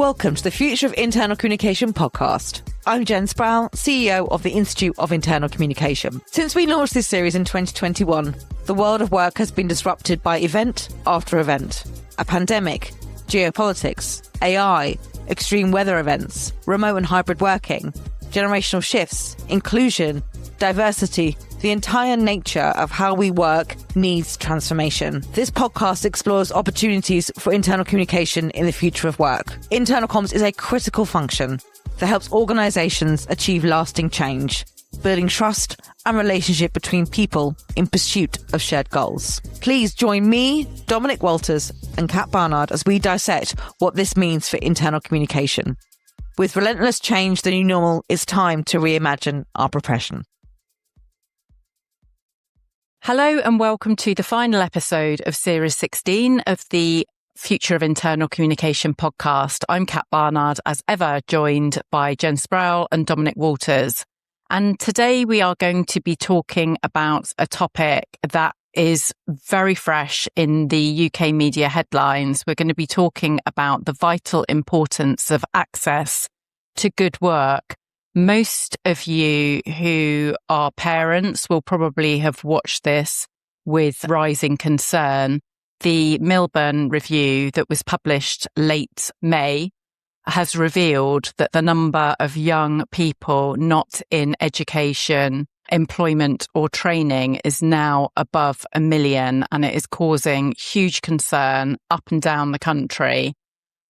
Welcome to the Future of Internal Communication podcast. I'm Jen Sproul, CEO of the Institute of Internal Communication. Since we launched this series in 2021, the world of work has been disrupted by event after event. A pandemic, geopolitics, AI, extreme weather events, remote and hybrid working, generational shifts, inclusion, diversity. The entire nature of how we work needs transformation. This podcast explores opportunities for internal communication in the future of work. Internal comms is a critical function that helps organisations achieve lasting change, building trust and relationship between people in pursuit of shared goals. Please join me, Dominic Walters, and Kat Barnard as we dissect what this means for internal communication. With relentless change the new normal, it's time to reimagine our profession. Hello and welcome to the final episode of Series 16 of the Future of Internal Communication podcast. I'm Kat Barnard, as ever, joined by Jen Sproul and Dominic Walters. And today we are going to be talking about a topic that is very fresh in the UK media headlines. We're going to be talking about the vital importance of access to good work. Most of you who are parents will probably have watched this with rising concern. The Milburn review that was published late May has revealed that the number of young people not in education, employment or training is now above 1 million, and it is causing huge concern up and down the country.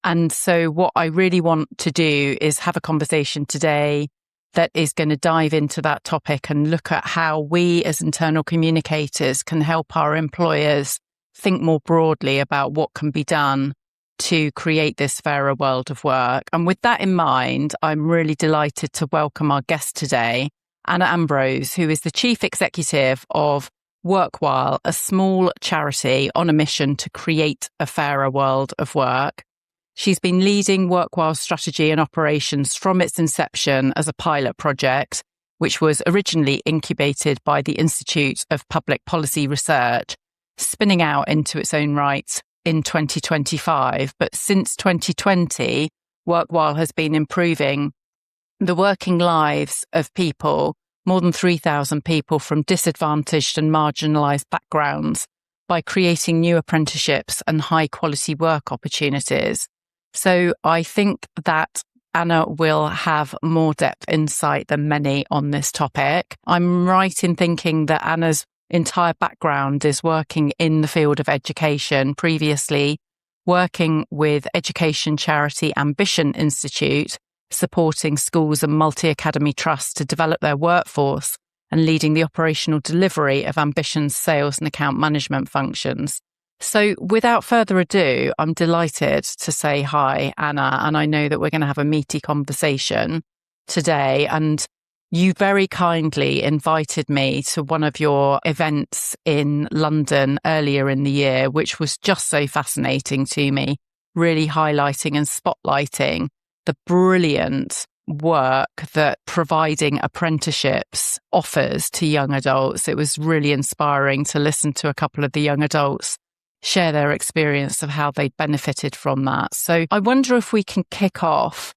And so what I really want to do is have a conversation today that is going to dive into that topic and look at how we as internal communicators can help our employers think more broadly about what can be done to create this fairer world of work. And with that in mind, I'm really delighted to welcome our guest today, Anna Ambrose, who is the Chief Executive of Workwhile, a small charity on a mission to create a fairer world of work. She's been leading Workwhile's strategy and operations from its inception as a pilot project, which was originally incubated by the Institute of Public Policy Research, spinning out into its own right in 2025. But since 2020, Workwhile has been improving the working lives of people, more than 3,000 people from disadvantaged and marginalised backgrounds, by creating new apprenticeships and high-quality work opportunities. So I think that Anna will have more depth insight than many on this topic. I'm right in thinking that Anna's entire background is working in the field of education, previously working with education charity Ambition Institute, supporting schools and multi-academy trusts to develop their workforce and leading the operational delivery of Ambition's sales and account management functions. So without further ado, I'm delighted to say hi, Anna, and I know that we're going to have a meaty conversation today. And you very kindly invited me to one of your events in London earlier in the year, which was just so fascinating to me, really highlighting and spotlighting the brilliant work that providing apprenticeships offers to young adults. It was really inspiring to listen to a couple of the young adults share their experience of how they benefited from that. So I wonder if we can kick off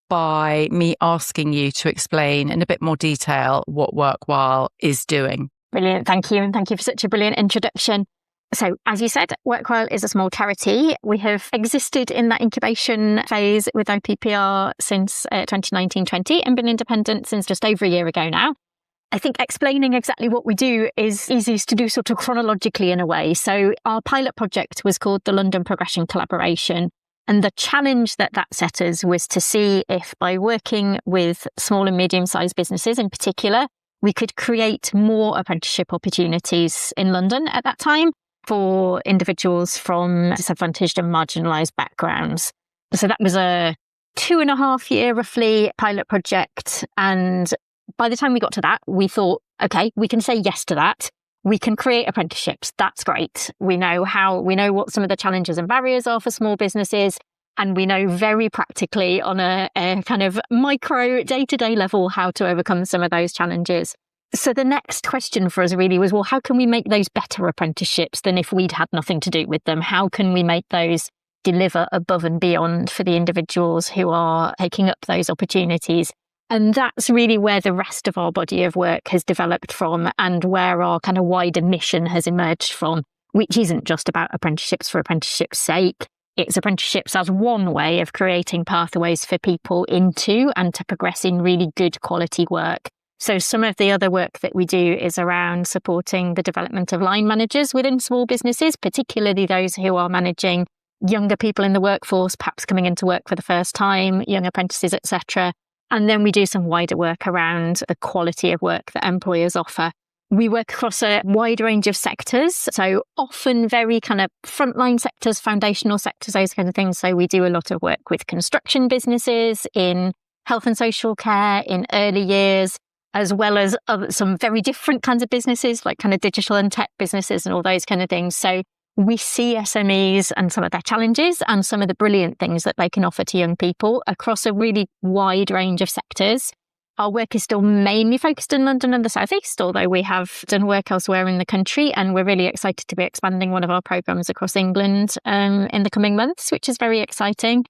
by me asking you to explain in a bit more detail what Workwhile is doing. Brilliant. Thank you. And thank you for such a brilliant introduction. So as you said, Workwhile is a small charity. We have existed in that incubation phase with IPPR since 2019-20 and been independent since just over a year ago now. I think explaining exactly what we do is easiest to do sort of chronologically in a way. So our pilot project was called the London Progression Collaboration. And the challenge that set us was to see if by working with small and medium-sized businesses in particular, we could create more apprenticeship opportunities in London at that time for individuals from disadvantaged and marginalised backgrounds. So that was a 2.5-year roughly pilot project. And by the time we got to that, we thought, okay, we can say yes to that. We can create apprenticeships. That's great. We know what some of the challenges and barriers are for small businesses. And we know very practically on a kind of micro day-to-day level how to overcome some of those challenges. So the next question for us really was, well, how can we make those better apprenticeships than if we'd had nothing to do with them? How can we make those deliver above and beyond for the individuals who are taking up those opportunities. And that's really where the rest of our body of work has developed from, and where our kind of wider mission has emerged from, which isn't just about apprenticeships for apprenticeship's sake. It's apprenticeships as one way of creating pathways for people into and to progress in really good quality work. So some of the other work that we do is around supporting the development of line managers within small businesses, particularly those who are managing younger people in the workforce, perhaps coming into work for the first time, young apprentices, etc. And then we do some wider work around the quality of work that employers offer. We work across a wide range of sectors, so often very kind of frontline sectors, foundational sectors, those kind of things. So we do a lot of work with construction businesses, in health and social care, in early years, as well as some very different kinds of businesses, like kind of digital and tech businesses and all those kind of things. So we see SMEs and some of their challenges and some of the brilliant things that they can offer to young people across a really wide range of sectors. Our work is still mainly focused in London and the South East, although we have done work elsewhere in the country, and we're really excited to be expanding one of our programmes across England in the coming months, which is very exciting.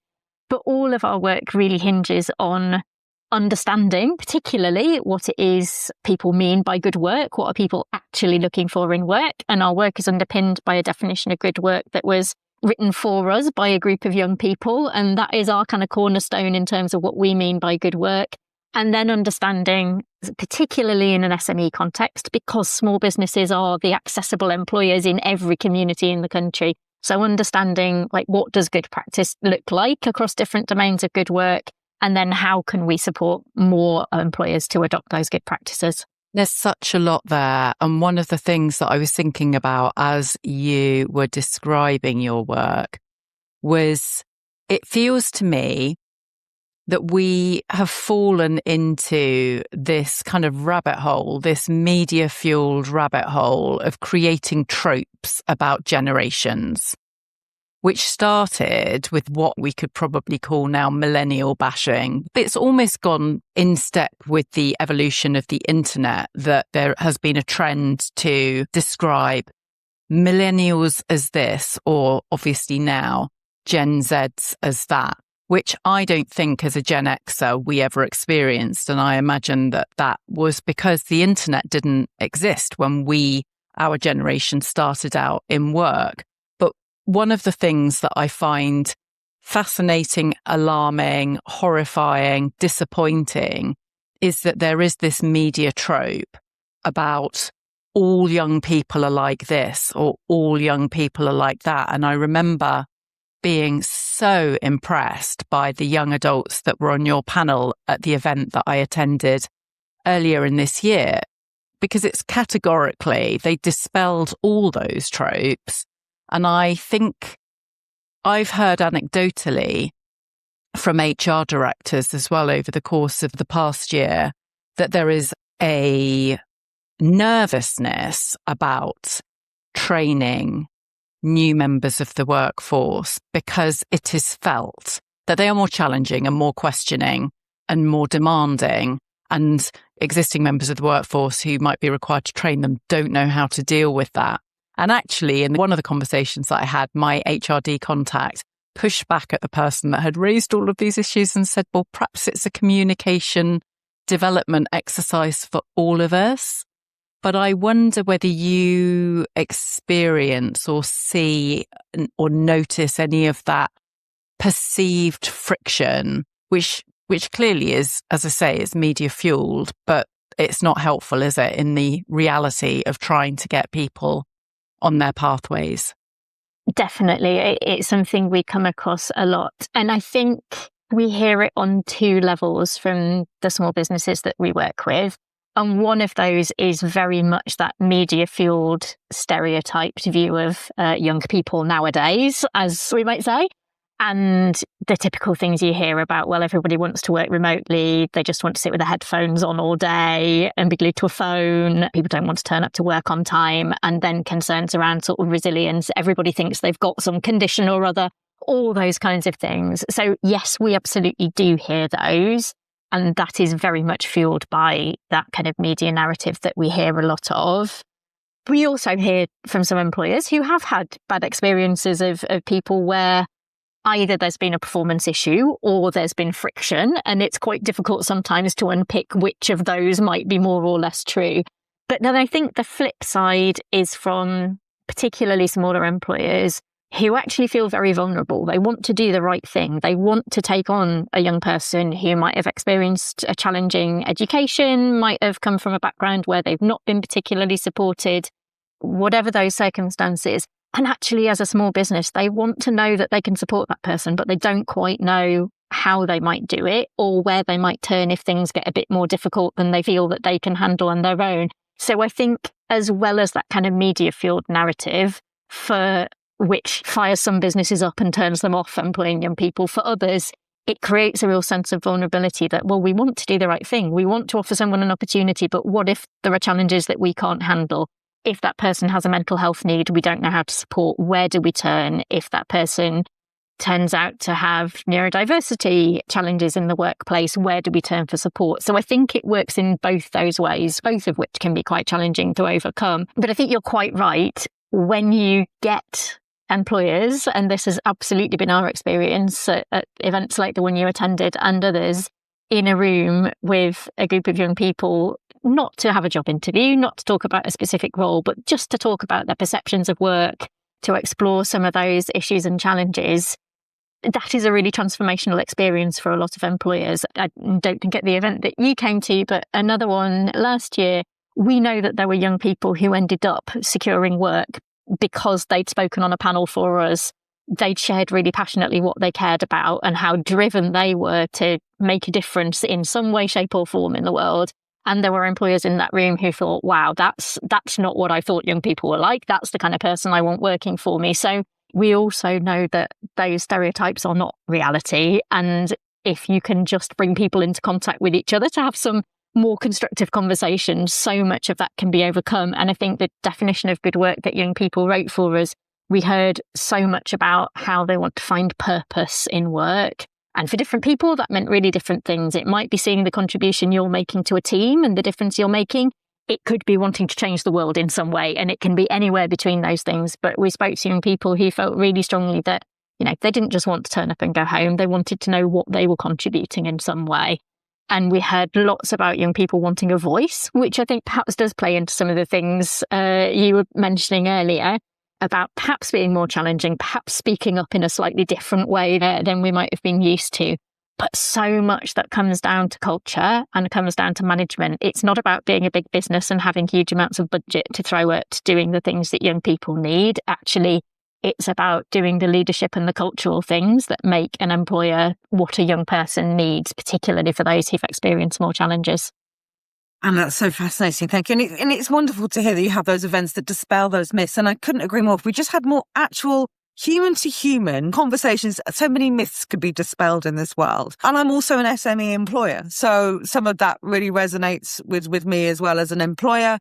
But all of our work really hinges on understanding, particularly what it is people mean by good work, what are people actually looking for in work. And our work is underpinned by a definition of good work that was written for us by a group of young people. And that is our kind of cornerstone in terms of what we mean by good work. And then understanding, particularly in an SME context, because small businesses are the accessible employers in every community in the country. So understanding, like, what does good practice look like across different domains of good work? And then how can we support more employers to adopt those good practices? There's such a lot there. And one of the things that I was thinking about as you were describing your work was, it feels to me that we have fallen into this kind of rabbit hole, this media-fueled rabbit hole of creating tropes about generations, which started with what we could probably call now millennial bashing. It's almost gone in step with the evolution of the internet, that there has been a trend to describe millennials as this, or obviously now Gen Zs as that, which I don't think as a Gen Xer we ever experienced. And I imagine that that was because the internet didn't exist when our generation started out in work. But one of the things that I find fascinating, alarming, horrifying, disappointing is that there is this media trope about all young people are like this or all young people are like that. And I remember being so impressed by the young adults that were on your panel at the event that I attended earlier in this year, because it's categorically, they dispelled all those tropes. And I think I've heard anecdotally from HR directors as well over the course of the past year that there is a nervousness about training new members of the workforce, because it is felt that they are more challenging and more questioning and more demanding, and existing members of the workforce who might be required to train them don't know how to deal with that. And actually, in one of the conversations that I had, my HRD contact pushed back at the person that had raised all of these issues and said, well, perhaps it's a communication development exercise for all of us. But I wonder whether you experience or see or notice any of that perceived friction, which clearly is, as I say, is media fueled, but it's not helpful, is it, in the reality of trying to get people on their pathways? Definitely. It's something we come across a lot. And I think we hear it on two levels from the small businesses that we work with. And one of those is very much that media-fueled, stereotyped view of young people nowadays, as we might say. And the typical things you hear about, well, everybody wants to work remotely. They just want to sit with their headphones on all day and be glued to a phone. People don't want to turn up to work on time. And then concerns around sort of resilience. Everybody thinks they've got some condition or other, all those kinds of things. So yes, we absolutely do hear those. And that is very much fueled by that kind of media narrative that we hear a lot of. We also hear from some employers who have had bad experiences of people where either there's been a performance issue or there's been friction, and it's quite difficult sometimes to unpick which of those might be more or less true. But then I think the flip side is from particularly smaller employers who actually feel very vulnerable. They want to do the right thing. They want to take on a young person who might have experienced a challenging education, might have come from a background where they've not been particularly supported, whatever those circumstances. And actually, as a small business, they want to know that they can support that person, but they don't quite know how they might do it or where they might turn if things get a bit more difficult than they feel that they can handle on their own. So I think as well as that kind of media-fueled narrative for which fires some businesses up and turns them off employing young people, for others, it creates a real sense of vulnerability that, well, we want to do the right thing. We want to offer someone an opportunity, but what if there are challenges that we can't handle? If that person has a mental health need, we don't know how to support. Where do we turn? If that person turns out to have neurodiversity challenges in the workplace, where do we turn for support? So I think it works in both those ways, both of which can be quite challenging to overcome. But I think you're quite right. When you get employers, and this has absolutely been our experience at events like the one you attended and others, in a room with a group of young people, not to have a job interview, not to talk about a specific role, but just to talk about their perceptions of work, to explore some of those issues and challenges, that is a really transformational experience for a lot of employers. I don't think at the event that you came to, but another one last year, we know that there were young people who ended up securing work because they'd spoken on a panel for us. They'd shared really passionately what they cared about and how driven they were to make a difference in some way, shape or form in the world. And there were employers in that room who thought, wow, that's not what I thought young people were like. That's the kind of person I want working for me. So we also know that those stereotypes are not reality. And if you can just bring people into contact with each other to have some more constructive conversations, so much of that can be overcome. And I think the definition of good work that young people wrote for us, we heard so much about how they want to find purpose in work. And for different people, that meant really different things. It might be seeing the contribution you're making to a team and the difference you're making. It could be wanting to change the world in some way, and it can be anywhere between those things. But we spoke to young people who felt really strongly that, they didn't just want to turn up and go home. They wanted to know what they were contributing in some way. And we heard lots about young people wanting a voice, which I think perhaps does play into some of the things you were mentioning earlier about perhaps being more challenging, perhaps speaking up in a slightly different way than we might have been used to. But so much that comes down to culture and comes down to management. It's not about being a big business and having huge amounts of budget to throw at doing the things that young people need. Actually, it's about doing the leadership and the cultural things that make an employer what a young person needs, particularly for those who've experienced more challenges. And that's so fascinating. Thank you. And it's wonderful to hear that you have those events that dispel those myths. And I couldn't agree more. If we just had more actual human to human conversations, so many myths could be dispelled in this world. And I'm also an SME employer. So some of that really resonates with me as well as an employer,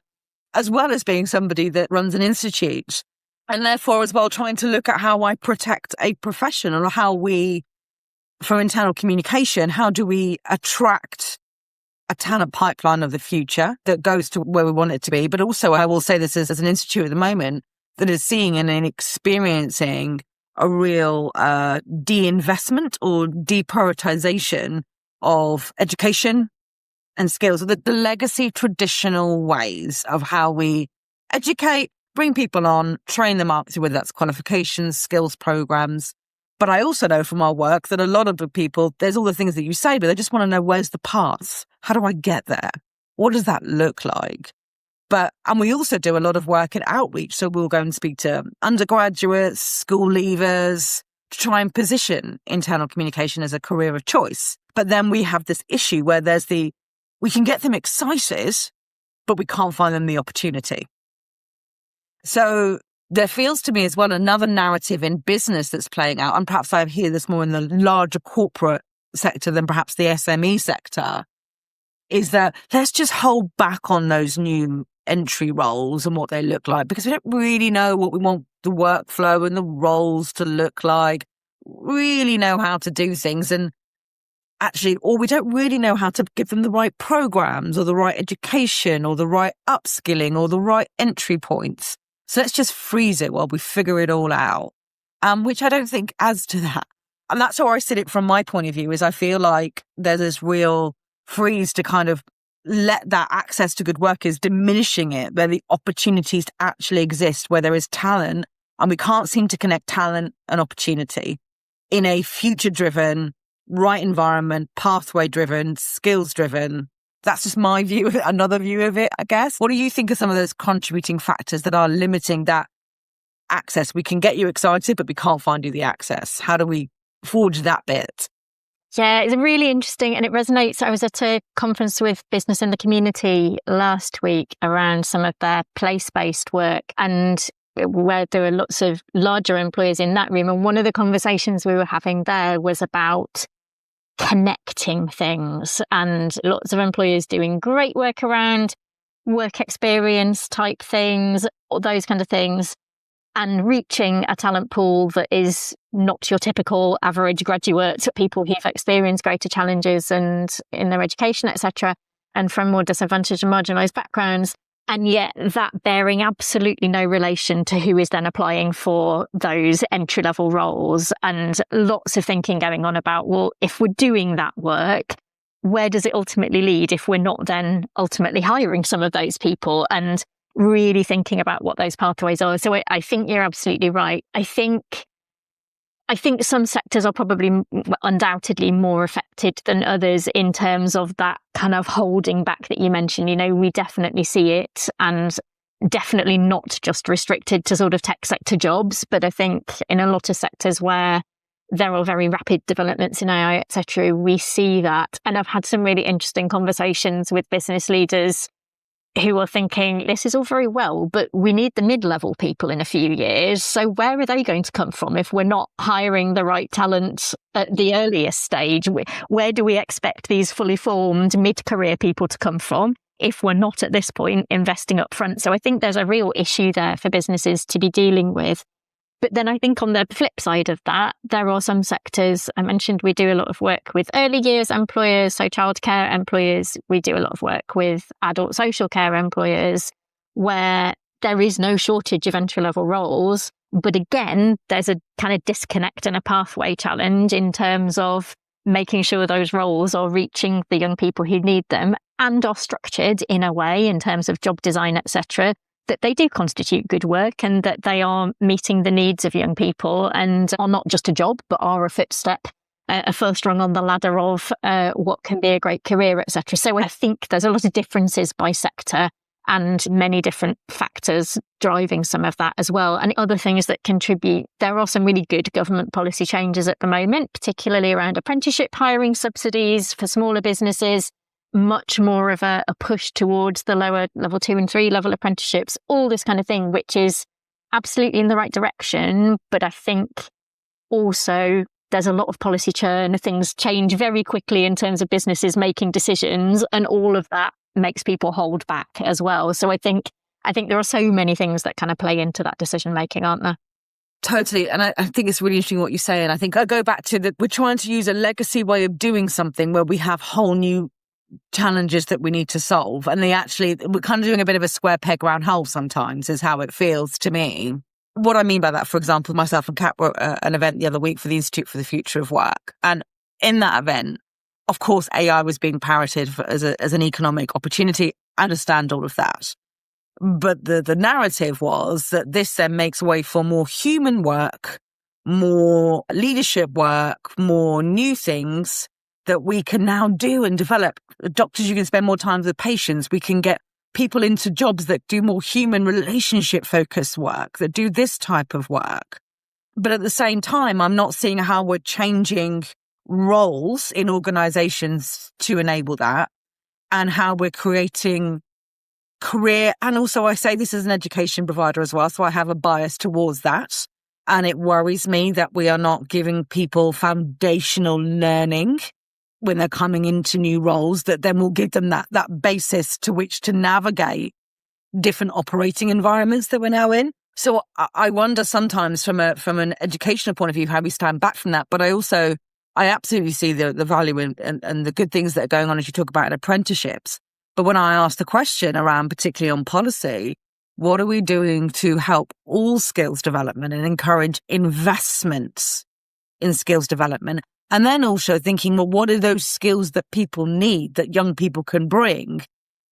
as well as being somebody that runs an institute. And therefore, as well, trying to look at how I protect a profession or how we, for internal communication, how do we attract a talent pipeline of the future that goes to where we want it to be. But also, I will say this as an institute at the moment that is seeing and experiencing a real de-investment or deprioritization of education and skills, the legacy traditional ways of how we educate, bring people on, train them up, whether that's qualifications, skills programs. But I also know from our work that a lot of the people, there's all the things that you say, but they just want to know, where's the path? How do I get there? What does that look like? And we also do a lot of work in outreach. So we'll go and speak to undergraduates, school leavers, to try and position internal communication as a career of choice. But then we have this issue where we can get them excited, but we can't find them the opportunity. So there feels to me as well another narrative in business that's playing out, and perhaps I hear this more in the larger corporate sector than perhaps the SME sector, is that let's just hold back on those new entry roles and what they look like, because we don't really know what we want the workflow and the roles to look like, really know how to do things. And actually, or we don't really know how to give them the right programs or the right education or the right upskilling or the right entry points. So let's just freeze it while we figure it all out, which I don't think adds to that And that's how I see it from my point of view, is I feel like there's this real freeze to kind of let that access to good work is diminishing it, where the opportunities to actually exist, where there is talent, and we can't seem to connect talent and opportunity in a future-driven, right environment, pathway-driven, skills-driven. That's just my view of it, another view of it, I guess. What do you think are some of those contributing factors that are limiting that access? We can get you excited, but we can't find you the access. How do we forge that bit? Yeah, it's really interesting and it resonates. I was at a conference with business in the community last week around some of their place-based work, and where there were lots of larger employers in that room. And one of the conversations we were having there was about connecting things, and lots of employers doing great work around work experience type things, or those kind of things, and reaching a talent pool that is not your typical average graduate, people who've experienced greater challenges and in their education, etc., and from more disadvantaged and marginalised backgrounds. And yet that bearing absolutely no relation to who is then applying for those entry-level roles. And lots of thinking going on about, well, if we're doing that work, where does it ultimately lead if we're not then ultimately hiring some of those people? And really thinking about what those pathways are. So I think you're absolutely right. I think some sectors are probably undoubtedly more affected than others in terms of that kind of holding back that you mentioned. You know, we definitely see it, and definitely not just restricted to sort of tech sector jobs, but I think in a lot of sectors where there are very rapid developments in AI, etc., we see that. And I've had some really interesting conversations with business leaders who are thinking, this is all very well, but we need the mid-level people in a few years. So where are they going to come from if we're not hiring the right talent at the earliest stage? Where do we expect these fully formed mid-career people to come from if we're not at this point investing up front? So I think there's a real issue there for businesses to be dealing with. But then I think on the flip side of that, there are some sectors. I mentioned we do a lot of work with early years employers, so childcare employers. We do a lot of work with adult social care employers, where there is no shortage of entry-level roles. But again, there's a kind of disconnect and a pathway challenge in terms of making sure those roles are reaching the young people who need them and are structured in a way in terms of job design, etc., that they do constitute good work and that they are meeting the needs of young people and are not just a job, but are a footstep, a first rung on the ladder of what can be a great career, etc. So I think there's a lot of differences by sector and many different factors driving some of that as well. And other things that contribute, there are some really good government policy changes at the moment, particularly around apprenticeship hiring subsidies for smaller businesses, much more of a push towards the lower level 2 and 3 level apprenticeships, all this kind of thing, which is absolutely in the right direction. But I think also there's a lot of policy churn. Things change very quickly in terms of businesses making decisions, and all of that makes people hold back as well. So I think there are so many things that kind of play into that decision making, aren't there? Totally. And I think it's really interesting what you say. And I think I go back to that we're trying to use a legacy way of doing something where we have whole new challenges that we need to solve. And we're kind of doing a bit of a square peg round hole sometimes, is how it feels to me. What I mean by that, for example, myself and Kat were at an event the other week for the Institute for the Future of Work. And in that event, of course, AI was being parroted as an economic opportunity. I understand all of that. But the narrative was that this then makes way for more human work, more leadership work, more new things that we can now do and develop. Doctors, you can spend more time with patients. We can get people into jobs that do more human relationship focused work, that do this type of work. But at the same time, I'm not seeing how we're changing roles in organizations to enable that, and how we're creating career. And also I say this as an education provider as well, so I have a bias towards that. And it worries me that we are not giving people foundational learning when they're coming into new roles, that then will give them that basis to which to navigate different operating environments that we're now in. So I wonder sometimes from an educational point of view how we stand back from that. But I absolutely see the value and the good things that are going on, as you talk about, in apprenticeships. But when I ask the question around, particularly on policy, what are we doing to help all skills development and encourage investments in skills development. And then also thinking, well, what are those skills that people need, that young people can bring?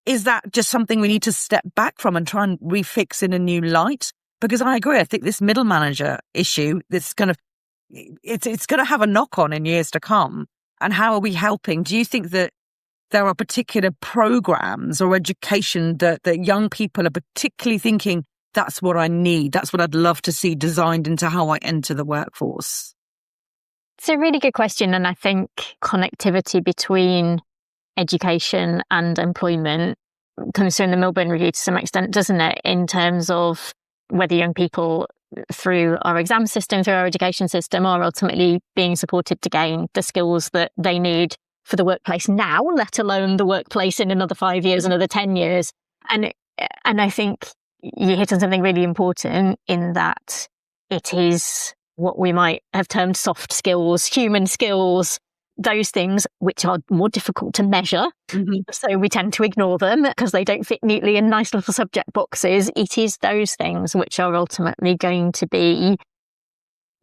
Is that just something we need to step back from and try and refix in a new light? Because I agree, I think this middle manager issue, it's going to have a knock on in years to come. And how are we helping? Do you think that there are particular programs or education that young people are particularly thinking, that's what I need, that's what I'd love to see designed into how I enter the workforce? It's a really good question. And I think connectivity between education and employment comes through in the Milburn Review to some extent, doesn't it? In terms of whether young people through our exam system, through our education system, are ultimately being supported to gain the skills that they need for the workplace now, let alone the workplace in another 5 years, another 10 years. And I think you hit on something really important in that it is what we might have termed soft skills, human skills, those things which are more difficult to measure. Mm-hmm. So we tend to ignore them because they don't fit neatly in nice little subject boxes. It is those things which are ultimately going to be,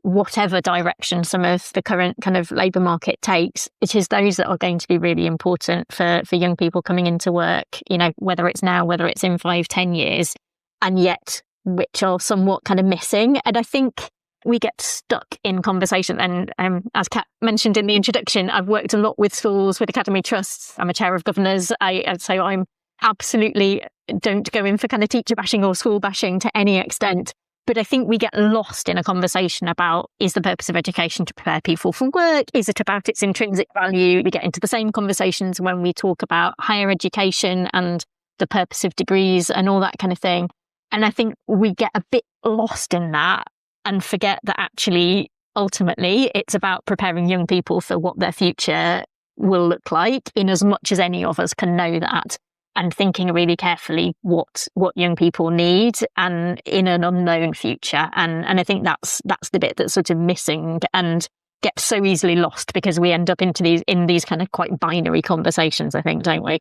whatever direction some of the current kind of labour market takes, it is those that are going to be really important for young people coming into work, you know, whether it's now, whether it's in 5-10 years, and yet which are somewhat kind of missing. And I think we get stuck in conversation. And as Kat mentioned in the introduction, I've worked a lot with schools, with academy trusts. I'm a chair of governors. So I'm absolutely don't go in for kind of teacher bashing or school bashing to any extent. But I think we get lost in a conversation about, is the purpose of education to prepare people for work? Is it about its intrinsic value? We get into the same conversations when we talk about higher education and the purpose of degrees and all that kind of thing. And I think we get a bit lost in that and forget that actually, ultimately, it's about preparing young people for what their future will look like, in as much as any of us can know that, and thinking really carefully what young people need and in an unknown future. And I think that's the bit that's sort of missing and gets so easily lost because we end up in these kind of quite binary conversations, I think, don't we?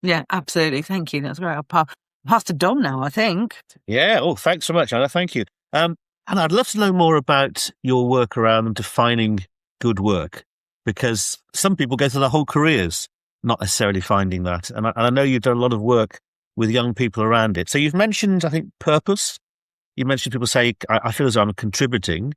Yeah, absolutely. Thank you. That's great. I'll pass to Dom now, I think. Yeah. Oh, thanks so much, Anna. Thank you. And I'd love to know more about your work around defining good work, because some people go through their whole careers not necessarily finding that. And I know you've done a lot of work with young people around it. So you've mentioned, I think, purpose. You mentioned people say, I feel as though I'm contributing.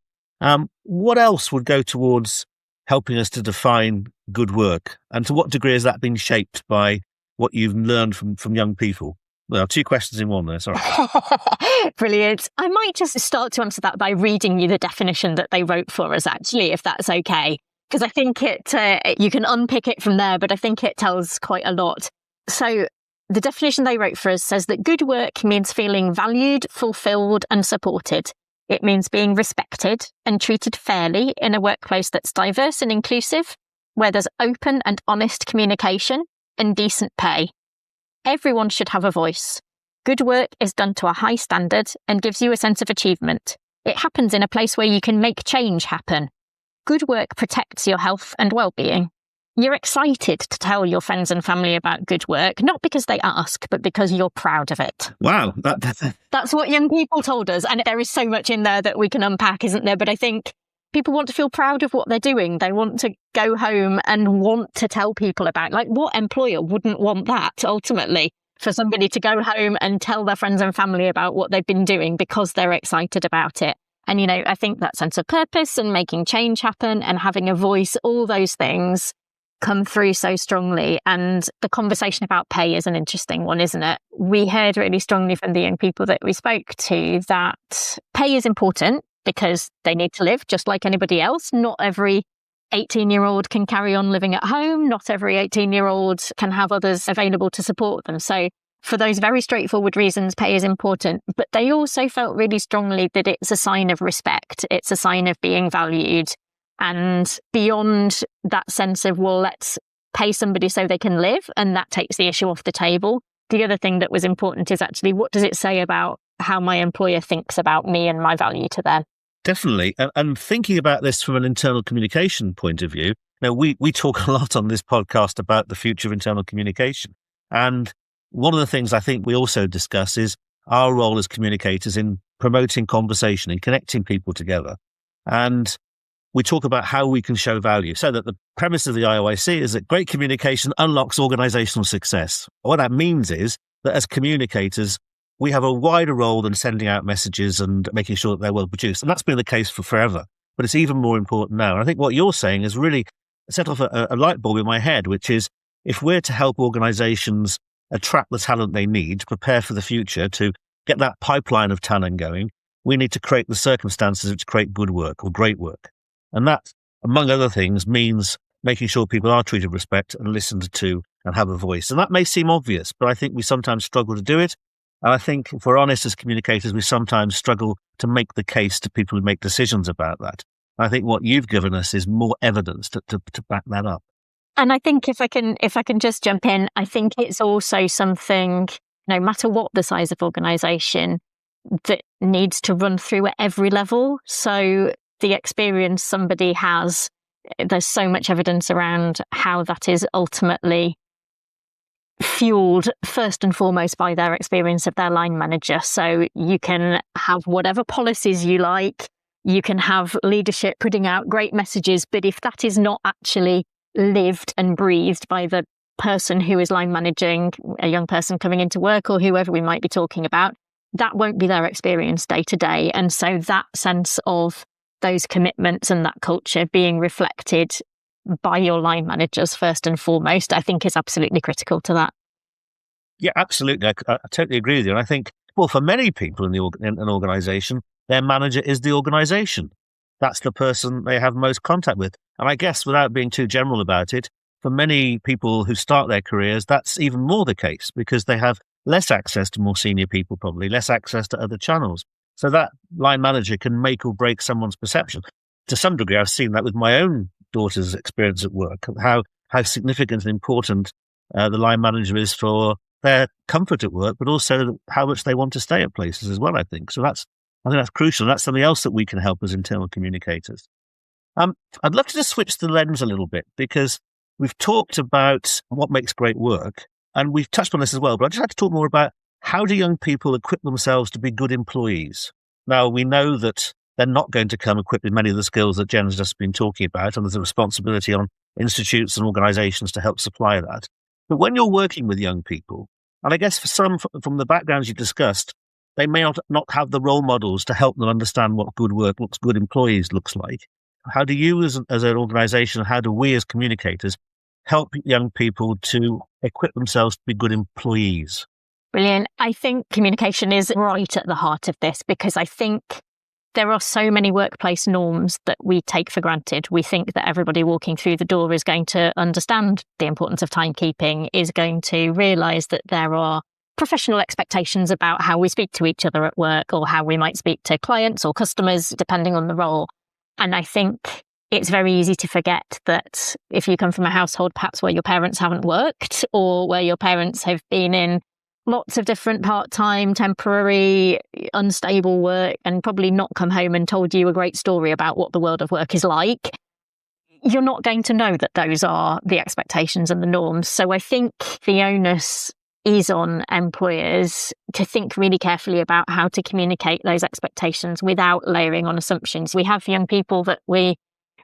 What else would go towards helping us to define good work? And to what degree has that been shaped by what you've learned from young people? Well, 2 questions in one there, sorry. Brilliant. I might just start to answer that by reading you the definition that they wrote for us, actually, if that's okay. Because I think you can unpick it from there, but I think it tells quite a lot. So the definition they wrote for us says that good work means feeling valued, fulfilled and supported. It means being respected and treated fairly in a workplace that's diverse and inclusive, where there's open and honest communication and decent pay. Everyone should have a voice. Good work is done to a high standard and gives you a sense of achievement. It happens in a place where you can make change happen. Good work protects your health and well-being. You're excited to tell your friends and family about good work, not because they ask, but because you're proud of it. Wow. That's what young people told us. And there is so much in there that we can unpack, isn't there? But I think people want to feel proud of what they're doing. They want to go home and want to tell people about, like, what employer wouldn't want that ultimately, for somebody to go home and tell their friends and family about what they've been doing because they're excited about it. And, you know, I think that sense of purpose and making change happen and having a voice, all those things come through so strongly. And the conversation about pay is an interesting one, isn't it? We heard really strongly from the young people that we spoke to that pay is important because they need to live just like anybody else. Not every 18-year-old can carry on living at home. Not every 18-year-old can have others available to support them. So for those very straightforward reasons, pay is important. But they also felt really strongly that it's a sign of respect. It's a sign of being valued. And beyond that sense of, well, let's pay somebody so they can live, and that takes the issue off the table. The other thing that was important is actually, what does it say about how my employer thinks about me and my value to them? Definitely. And thinking about this from an internal communication point of view, now we talk a lot on this podcast about the future of internal communication. And one of the things I think we also discuss is our role as communicators in promoting conversation and connecting people together. And we talk about how we can show value. So that the premise of the IOIC is that great communication unlocks organizational success. What that means is that as communicators, we have a wider role than sending out messages and making sure that they're well produced. And that's been the case for forever, but it's even more important now. And I think what you're saying is really set off a light bulb in my head, which is if we're to help organizations attract the talent they need to prepare for the future, to get that pipeline of talent going, we need to create the circumstances which create good work or great work. And that, among other things, means making sure people are treated with respect and listened to and have a voice. And that may seem obvious, but I think we sometimes struggle to do it. And I think, if we're honest as communicators, we sometimes struggle to make the case to people who make decisions about that. I think what you've given us is more evidence to back that up. And I think if I can just jump in, I think it's also something, no matter what the size of organisation, that needs to run through at every level. So the experience somebody has, there's so much evidence around how that is ultimately fueled first and foremost by their experience of their line manager. So you can have whatever policies you like, you can have leadership putting out great messages, but if that is not actually lived and breathed by the person who is line managing a young person coming into work or whoever we might be talking about, that won't be their experience day to day. And so that sense of those commitments and that culture being reflected by your line managers first and foremost, I think is absolutely critical to that. Yeah, absolutely. I totally agree with you. And I think, well, for many people in an organisation, their manager is the organisation. That's the person they have most contact with. And I guess, without being too general about it, for many people who start their careers, that's even more the case because they have less access to more senior people, probably less access to other channels. So that line manager can make or break someone's perception. To some degree, I've seen that with my own daughter's experience at work, how significant and important the line manager is for their comfort at work, but also how much they want to stay at places as well, I think. So I think that's crucial. That's something else that we can help as internal communicators. I'd love to just switch the lens a little bit because we've talked about what makes great work, and we've touched on this as well, but I'd just like to talk more about how do young people equip themselves to be good employees? Now, we know that they're not going to come equipped with many of the skills that Jen's just been talking about, and there's a responsibility on institutes and organisations to help supply that. But when you're working with young people, and I guess for some from the backgrounds you discussed, they may not have the role models to help them understand what good work looks, good employees looks like. How do you as an organisation, how do we as communicators help young people to equip themselves to be good employees? Brilliant. I think communication is right at the heart of this because I think there are so many workplace norms that we take for granted. We think that everybody walking through the door is going to understand the importance of timekeeping, is going to realise that there are professional expectations about how we speak to each other at work or how we might speak to clients or customers, depending on the role. And I think it's very easy to forget that if you come from a household perhaps where your parents haven't worked or where your parents have been in lots of different part-time, temporary, unstable work and probably not come home and told you a great story about what the world of work is like, you're not going to know that those are the expectations and the norms. So I think the onus is on employers to think really carefully about how to communicate those expectations without layering on assumptions. We have young people that we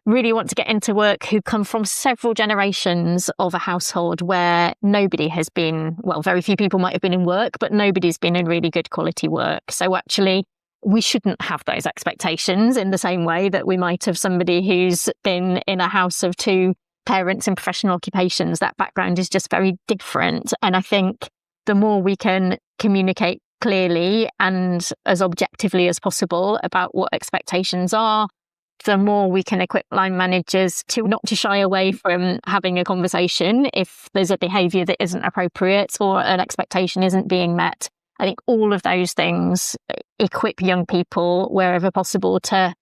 really want to get into work who come from several generations of a household where nobody has been, well, very few people might have been in work, but nobody's been in really good quality work. So actually, we shouldn't have those expectations in the same way that we might have somebody who's been in a house of two parents in professional occupations. That background is just very different. And I think the more we can communicate clearly and as objectively as possible about what expectations are, the more we can equip line managers to not to shy away from having a conversation if there's a behaviour that isn't appropriate or an expectation isn't being met. I think all of those things equip young people wherever possible to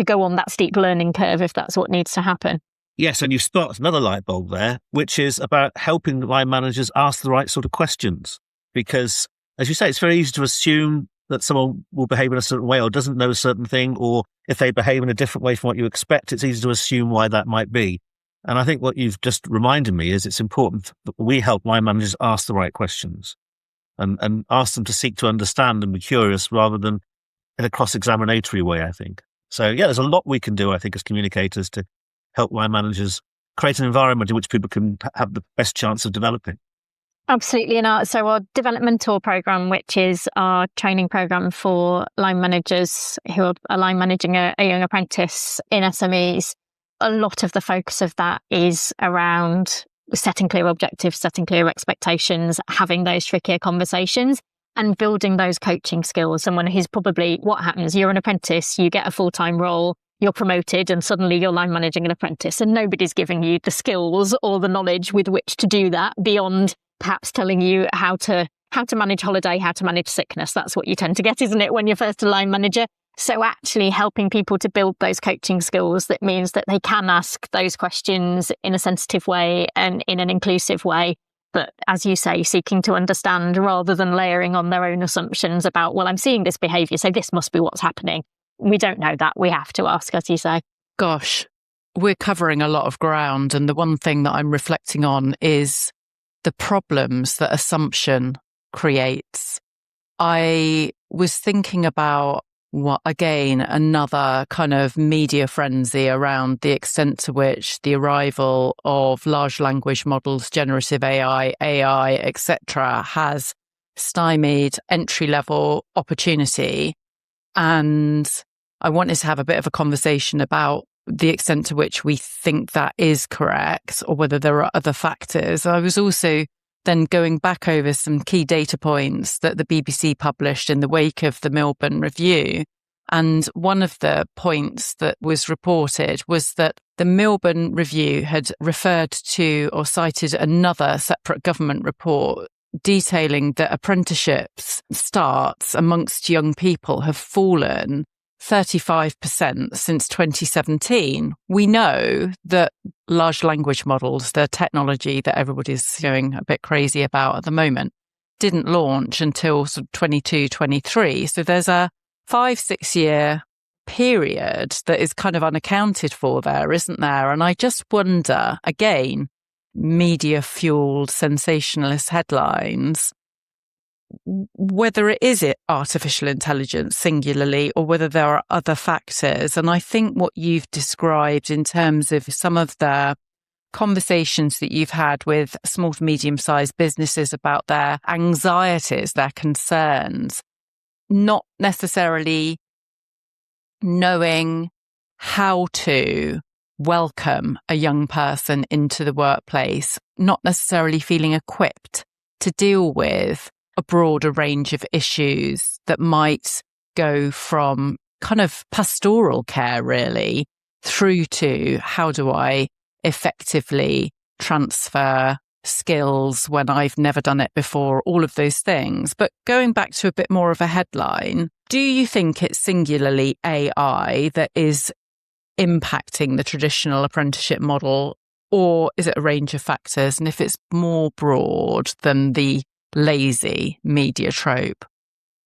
go on that steep learning curve if that's what needs to happen. Yes, and you've sparked another light bulb there, which is about helping line managers ask the right sort of questions. Because, as you say, it's very easy to assume that someone will behave in a certain way or doesn't know a certain thing, or if they behave in a different way from what you expect, it's easy to assume why that might be. And I think what you've just reminded me is it's important that we help line managers ask the right questions and ask them to seek to understand and be curious rather than in a cross-examinatory way, I think. So yeah, there's a lot we can do, I think, as communicators to help line managers create an environment in which people can have the best chance of developing. Absolutely. And so our developmental program, which is our training program for line managers who are line managing a young apprentice in SMEs, a lot of the focus of that is around setting clear objectives, setting clear expectations, having those trickier conversations and building those coaching skills. Someone who's probably, what happens? You're an apprentice, you get a full-time role, you're promoted and suddenly you're line managing an apprentice and nobody's giving you the skills or the knowledge with which to do that beyond perhaps telling you how to manage holiday, how to manage sickness. That's what you tend to get, isn't it, when you're first a line manager? So actually helping people to build those coaching skills, that means that they can ask those questions in a sensitive way and in an inclusive way. But as you say, seeking to understand rather than layering on their own assumptions about, well, I'm seeing this behaviour, so this must be what's happening. We don't know that. We have to ask, as you say. Gosh, we're covering a lot of ground. And the one thing that I'm reflecting on is the problems that assumption creates. I was thinking about another kind of media frenzy around the extent to which the arrival of large language models, generative AI, etc., has stymied entry-level opportunity. And I wanted to have a bit of a conversation about the extent to which we think that is correct or whether there are other factors. I was also then going back over some key data points that the BBC published in the wake of the Melbourne Review. And one of the points that was reported was that the Melbourne Review had referred to or cited another separate government report detailing that apprenticeships starts amongst young people have fallen 35% since 2017. We know that large language models, the technology that everybody's going a bit crazy about at the moment, didn't launch until sort of 22, 23. So there's a 5-6 year period that is kind of unaccounted for there, isn't there? And I just wonder, again, media-fueled sensationalist headlines, whether it is artificial intelligence singularly or whether there are other factors. And I think what you've described in terms of some of the conversations that you've had with small to medium-sized businesses about their anxieties, their concerns, not necessarily knowing how to welcome a young person into the workplace, not necessarily feeling equipped to deal with a broader range of issues that might go from kind of pastoral care, really, through to how do I effectively transfer skills when I've never done it before, all of those things. But going back to a bit more of a headline, do you think it's singularly AI that is impacting the traditional apprenticeship model, or is it a range of factors? And if it's more broad than the lazy media trope,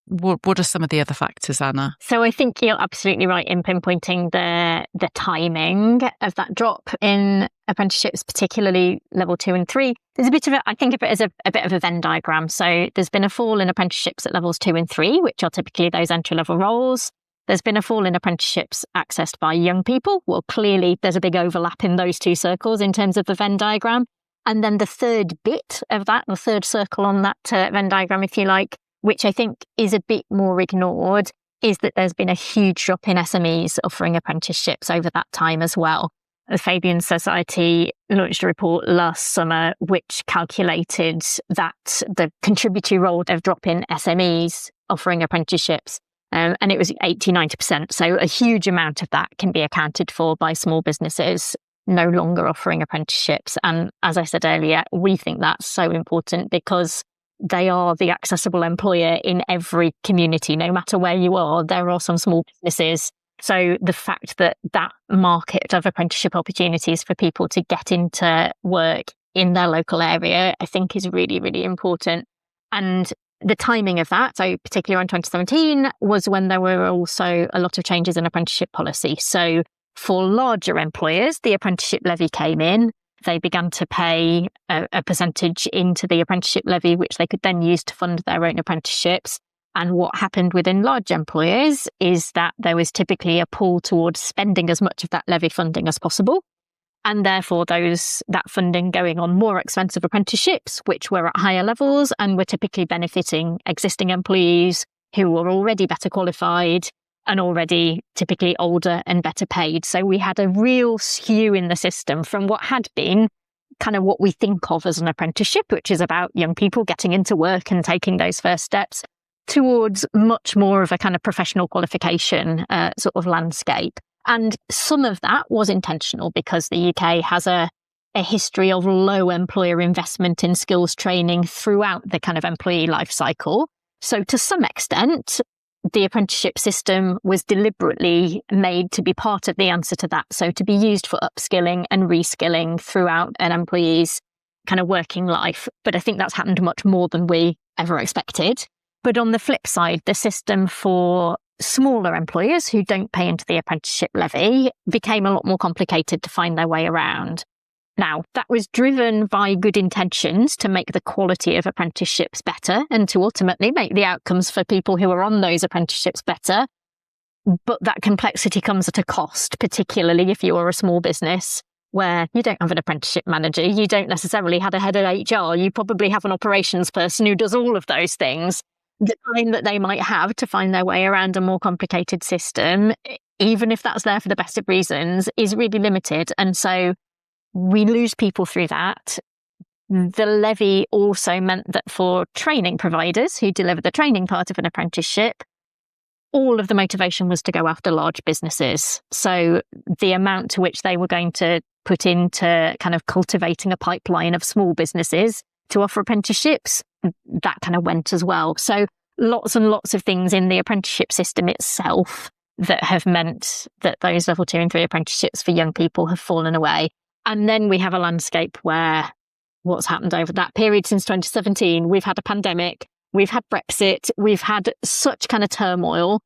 what are some of the other factors, Anna? So I think you're absolutely right in pinpointing the timing of that drop in apprenticeships, particularly level 2 and 3. There's a bit of I think of it as a bit of a Venn diagram. So there's been a fall in apprenticeships at levels 2 and 3, which are typically those entry-level roles. There's been a fall in apprenticeships accessed by young people. Well, clearly there's a big overlap in those two circles in terms of the Venn diagram. And then the third bit of that, the third circle on that Venn diagram, if you like, which I think is a bit more ignored, is that there's been a huge drop in SMEs offering apprenticeships over that time as well. The Fabian Society launched a report last summer which calculated that the contributory role of drop in SMEs offering apprenticeships, and it was 80-90%. So a huge amount of that can be accounted for by small businesses no longer offering apprenticeships. And as I said earlier, we think that's so important because they are the accessible employer in every community, no matter where you are. There are some small businesses. So the fact that that market of apprenticeship opportunities for people to get into work in their local area, I think is really, really important. And the timing of that, so particularly around 2017, was when there were also a lot of changes in apprenticeship policy. So for larger employers, the apprenticeship levy came in. They began to pay a percentage into the apprenticeship levy, which they could then use to fund their own apprenticeships. And what happened within large employers is that there was typically a pull towards spending as much of that levy funding as possible. And therefore, that funding going on more expensive apprenticeships, which were at higher levels and were typically benefiting existing employees who were already better qualified and already typically older and better paid. So we had a real skew in the system from what had been kind of what we think of as an apprenticeship, which is about young people getting into work and taking those first steps, towards much more of a kind of professional qualification sort of landscape. And some of that was intentional because the UK has a history of low employer investment in skills training throughout the kind of employee life cycle. So to some extent, the apprenticeship system was deliberately made to be part of the answer to that. So to be used for upskilling and reskilling throughout an employee's kind of working life. But I think that's happened much more than we ever expected. But on the flip side, the system for smaller employers who don't pay into the apprenticeship levy became a lot more complicated to find their way around. Now, that was driven by good intentions to make the quality of apprenticeships better and to ultimately make the outcomes for people who are on those apprenticeships better. But that complexity comes at a cost, particularly if you're a small business where you don't have an apprenticeship manager, you don't necessarily have a head of HR, you probably have an operations person who does all of those things. The time that they might have to find their way around a more complicated system, even if that's there for the best of reasons, is really limited. And so we lose people through that. The levy also meant that for training providers who deliver the training part of an apprenticeship, all of the motivation was to go after large businesses. So the amount to which they were going to put into kind of cultivating a pipeline of small businesses to offer apprenticeships, that kind of went as well. So lots and lots of things in the apprenticeship system itself that have meant that those level 2 and 3 apprenticeships for young people have fallen away. And then we have a landscape where what's happened over that period since 2017, we've had a pandemic, we've had Brexit, we've had such kind of turmoil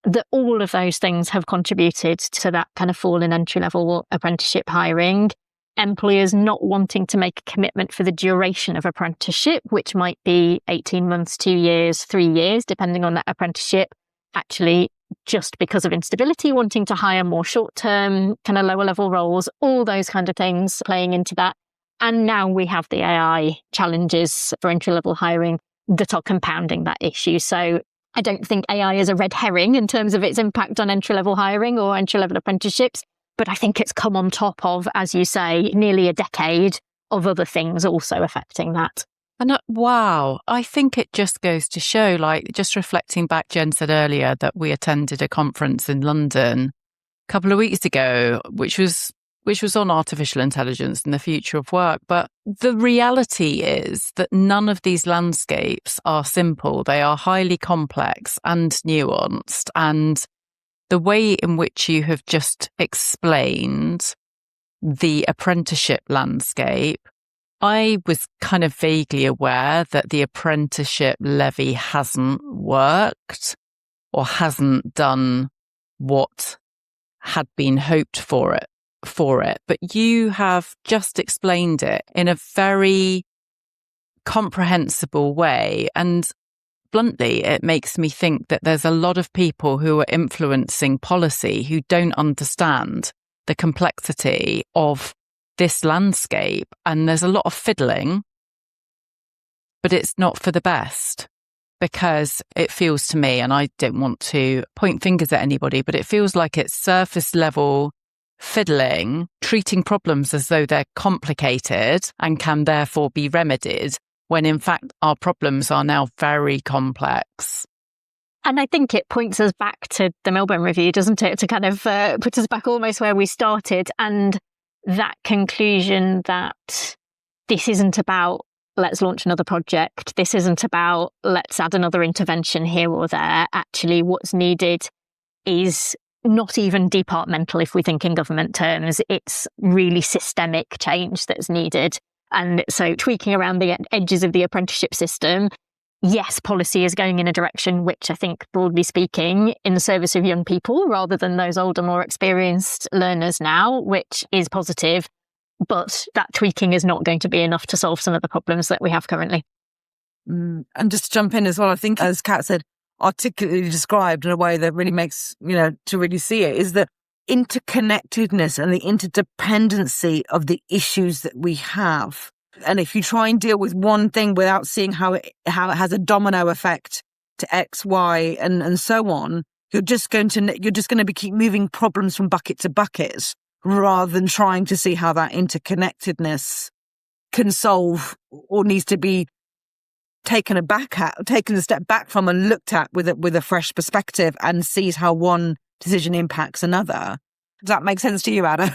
that all of those things have contributed to that kind of fall in entry-level apprenticeship hiring. Employers not wanting to make a commitment for the duration of apprenticeship, which might be 18 months, 2 years, 3 years, depending on that apprenticeship, actually just because of instability, wanting to hire more short-term, kind of lower-level roles, all those kind of things playing into that. And now we have the AI challenges for entry-level hiring that are compounding that issue. So I don't think AI is a red herring in terms of its impact on entry-level hiring or entry-level apprenticeships. But I think it's come on top of, as you say, nearly a decade of other things also affecting that. And wow, I think it just goes to show, like, just reflecting back, Jen said earlier that we attended a conference in London a couple of weeks ago, which was on artificial intelligence and the future of work. But the reality is that none of these landscapes are simple. They are highly complex and nuanced. And the way in which you have just explained the apprenticeship landscape, I was kind of vaguely aware that the apprenticeship levy hasn't worked or hasn't done what had been hoped for it. But you have just explained it in a very comprehensible way. And bluntly, it makes me think that there's a lot of people who are influencing policy who don't understand the complexity of this landscape. And there's a lot of fiddling, but it's not for the best, because it feels to me, and I don't want to point fingers at anybody, but it feels like it's surface level fiddling, treating problems as though they're complicated and can therefore be remedied, when in fact our problems are now very complex. And I think it points us back to the Melbourne Review, doesn't it? To kind of put us back almost where we started, and that conclusion that this isn't about let's launch another project. This isn't about let's add another intervention here or there. Actually, what's needed is not even departmental if we think in government terms. It's really systemic change that's needed. And so tweaking around the edges of the apprenticeship system, yes, policy is going in a direction which I think, broadly speaking, in the service of young people rather than those older, more experienced learners now, which is positive. But that tweaking is not going to be enough to solve some of the problems that we have currently. And just to jump in as well, I think, as Kat said, articulately described in a way that really makes, to really see it, is the interconnectedness and the interdependency of the issues that we have. And if you try and deal with one thing without seeing how it has a domino effect to X, Y, and so on, you're just going to keep moving problems from bucket to bucket rather than trying to see how that interconnectedness can solve or needs to be taken a step back from and looked at with a fresh perspective and sees how one decision impacts another. Does that make sense to you, Anna?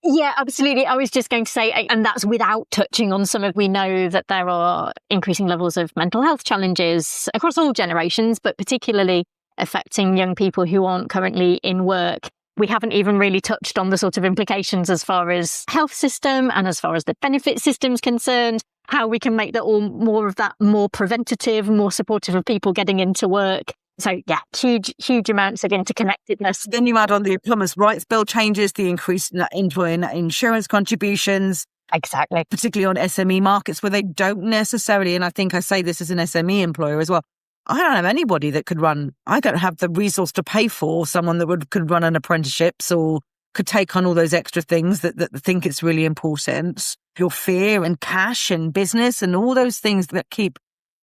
Yeah, absolutely. I was just going to say, and that's without touching on we know that there are increasing levels of mental health challenges across all generations, but particularly affecting young people who aren't currently in work. We haven't even really touched on the sort of implications as far as health system and as far as the benefit system's concerned, how we can make that all more preventative, more supportive of people getting into work. So yeah, huge amounts of interconnectedness. Then you add on the Employment Rights Bill changes, the increase in employer insurance contributions. Exactly. Particularly on SME markets where they don't necessarily, and I think I say this as an SME employer as well, I don't have anybody that I don't have the resource to pay for someone that could run an apprenticeships or could take on all those extra things that think it's really important. Your fear and cash and business and all those things that keep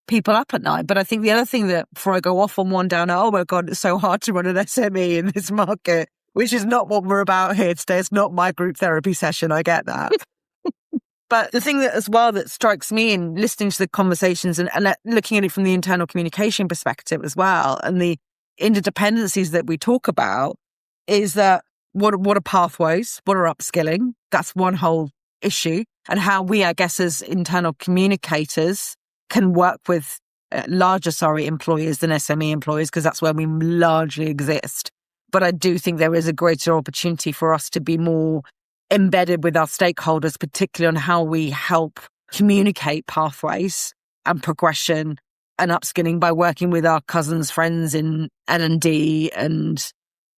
people up at night. But I think the other thing that, before I go off on one down, oh my God, it's so hard to run an SME in this market, which is not what we're about here today. It's not my group therapy session. I get that. But the thing that as well that strikes me in listening to the conversations and looking at it from the internal communication perspective as well, and the interdependencies that we talk about, is that what are pathways? What are upskilling? That's one whole issue. And how we, I guess, as internal communicators can work with larger employers than SME employers, because that's where we largely exist. But I do think there is a greater opportunity for us to be more embedded with our stakeholders, particularly on how we help communicate pathways and progression and upskilling by working with our cousins, friends in L&D and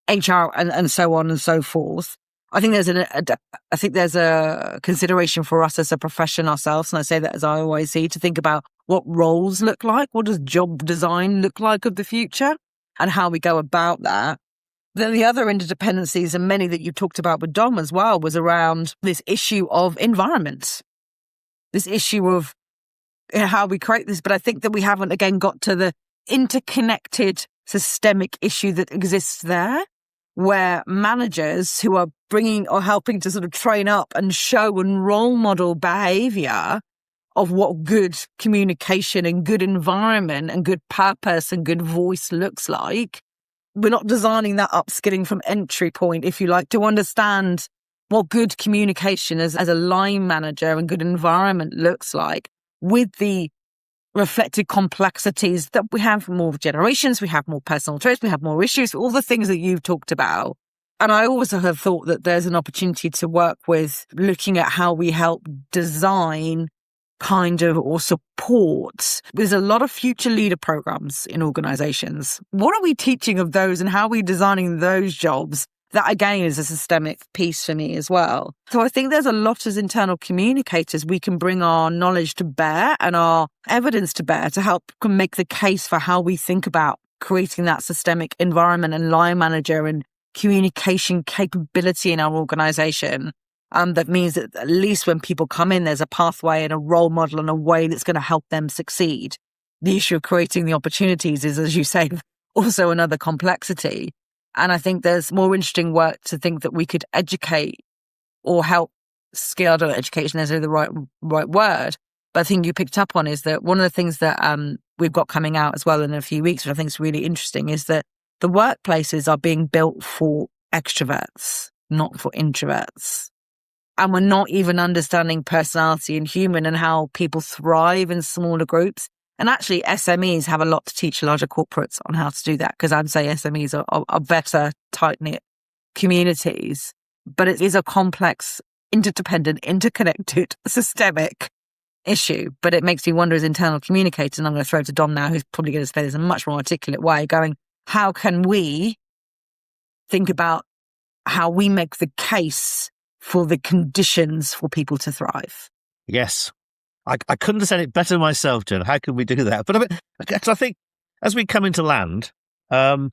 HR and so on and so forth. I think there's a consideration for us as a profession ourselves, and I say that as I always see, to think about what roles look like, what does job design look like of the future, and how we go about that. Then the other interdependencies, and many that you talked about with Dom as well, was around this issue of environment, this issue of how we create this. But I think that we haven't, again, got to the interconnected systemic issue that exists there, where managers who are bringing or helping to sort of train up and show and role model behavior of what good communication and good environment and good purpose and good voice looks like. We're not designing that upskilling from entry point, if you like, to understand what good communication as a line manager and good environment looks like, with the reflected complexities that we have more generations, we have more personal traits, we have more issues, all the things that you've talked about. And I also have thought that there's an opportunity to work with looking at how we help design or support. There's a lot of future leader programs in organizations. What are we teaching of those, and how are we designing those jobs? That again is a systemic piece for me as well. So I think there's a lot as internal communicators we can bring our knowledge to bear and our evidence to bear to help make the case for how we think about creating that systemic environment and line manager and communication capability in our organization. That means that at least when people come in, there's a pathway and a role model and a way that's going to help them succeed. The issue of creating the opportunities is, as you say, also another complexity. And I think there's more interesting work to think that we could educate or help scale. I don't know, education is the right word, but I think you picked up on is that one of the things that we've got coming out as well in a few weeks, which I think is really interesting, is that the workplaces are being built for extroverts, not for introverts. And we're not even understanding personality and human and how people thrive in smaller groups. And actually, SMEs have a lot to teach larger corporates on how to do that, because I'd say SMEs are better, tight-knit communities. But it is a complex, interdependent, interconnected, systemic issue. But it makes me wonder as internal communicators, and I'm going to throw to Dom now, who's probably going to say this in a much more articulate way, going, how can we think about how we make the case for the conditions for people to thrive? Yes. I couldn't have said it better myself, Jen. How could we do that? But I think as we come into land, some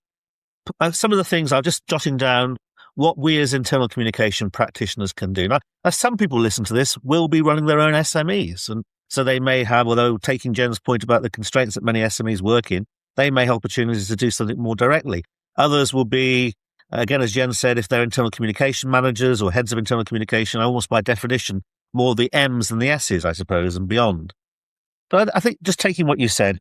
of the things I'm just jotting down what we as internal communication practitioners can do. Now, as some people listen to this will be running their own SMEs. And so they may have, although taking Jen's point about the constraints that many SMEs work in, they may have opportunities to do something more directly. Others will be, again, as Jen said, if they're internal communication managers or heads of internal communication, almost by definition, more the M's than the S's, I suppose, and beyond. But I think just taking what you said,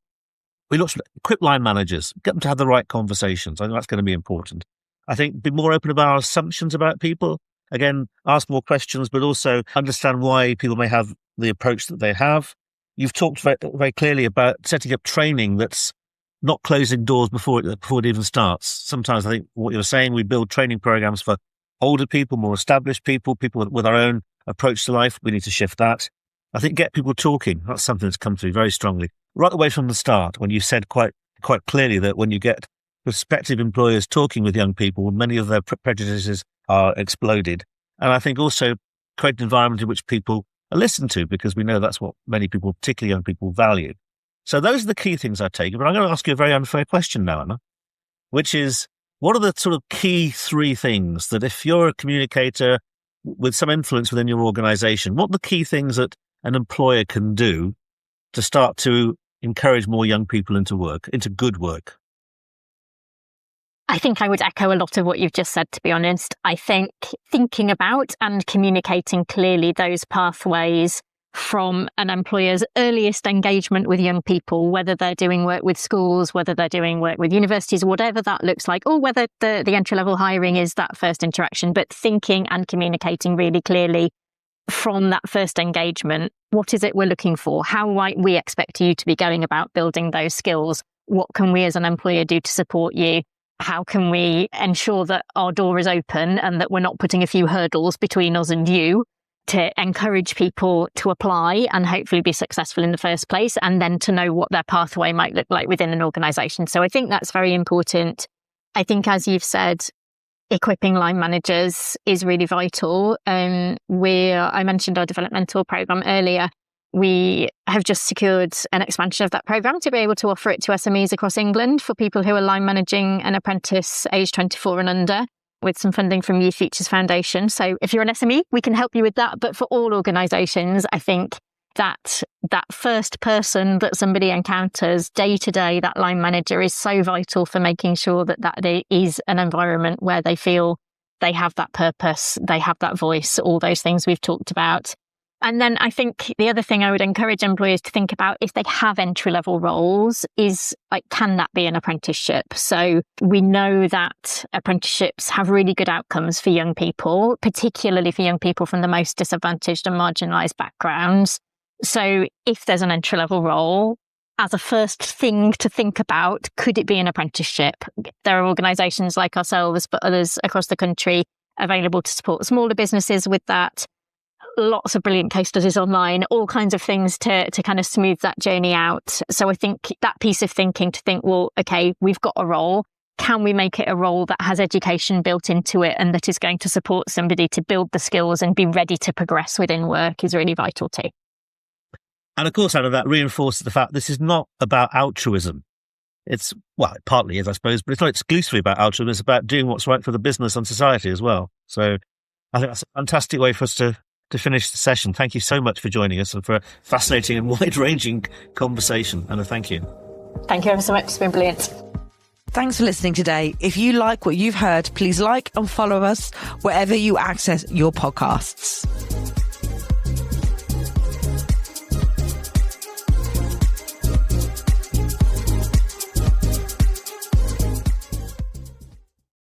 we look to equip line managers, get them to have the right conversations. I think that's going to be important. I think be more open about our assumptions about people. Again, ask more questions, but also understand why people may have the approach that they have. You've talked very, very clearly about setting up training that's not closing doors before it even starts. Sometimes I think what you're saying, we build training programs for older people, more established people with our own approach to life. We need to shift that. I think get people talking. That's something that's come through very strongly. Right away from the start, when you said quite clearly that when you get prospective employers talking with young people, many of their prejudices are exploded. And I think also create an environment in which people are listened to, because we know that's what many people, particularly young people, value. So those are the key things I take. But I'm going to ask you a very unfair question now, Anna, which is, what are the sort of key three things that if you're a communicator with some influence within your organization, what are the key things that an employer can do to start to encourage more young people into good work? I think I would echo a lot of what you've just said, to be honest. I think thinking about and communicating clearly those pathways from an employer's earliest engagement with young people, whether they're doing work with schools, whether they're doing work with universities, whatever that looks like, or whether the entry-level hiring is that first interaction, but thinking and communicating really clearly from that first engagement. What is it we're looking for? How might we expect you to be going about building those skills? What can we as an employer do to support you? How can we ensure that our door is open and that we're not putting a few hurdles between us and you, to encourage people to apply and hopefully be successful in the first place, and then to know what their pathway might look like within an organisation. So I think that's very important. I think, as you've said, equipping line managers is really vital. I mentioned our developmental programme earlier. We have just secured an expansion of that programme to be able to offer it to SMEs across England for people who are line managing an apprentice aged 24 and under, with some funding from Youth Futures Foundation. So if you're an SME, we can help you with that. But for all organisations, I think that first person that somebody encounters day to day, that line manager, is so vital for making sure that is an environment where they feel they have that purpose, they have that voice, all those things we've talked about. And then I think the other thing I would encourage employers to think about, if they have entry-level roles, is like, can that be an apprenticeship? So we know that apprenticeships have really good outcomes for young people, particularly for young people from the most disadvantaged and marginalised backgrounds. So if there's an entry-level role, as a first thing to think about, could it be an apprenticeship? There are organisations like ourselves, but others across the country, available to support smaller businesses with that. Lots of brilliant case studies online, all kinds of things to kind of smooth that journey out. So I think that piece of thinking, to think, well, okay, we've got a role. Can we make it a role that has education built into it and that is going to support somebody to build the skills and be ready to progress within work, is really vital too. And of course, out of that reinforces the fact this is not about altruism. It partly is, I suppose, but it's not exclusively about altruism. It's about doing what's right for the business and society as well. So I think that's a fantastic way for us to finish the session. Thank you so much for joining us and for a fascinating and wide-ranging conversation. Anna, thank you. Thank you ever so much. It's been brilliant. Thanks for listening today. If you like what you've heard, please like and follow us wherever you access your podcasts.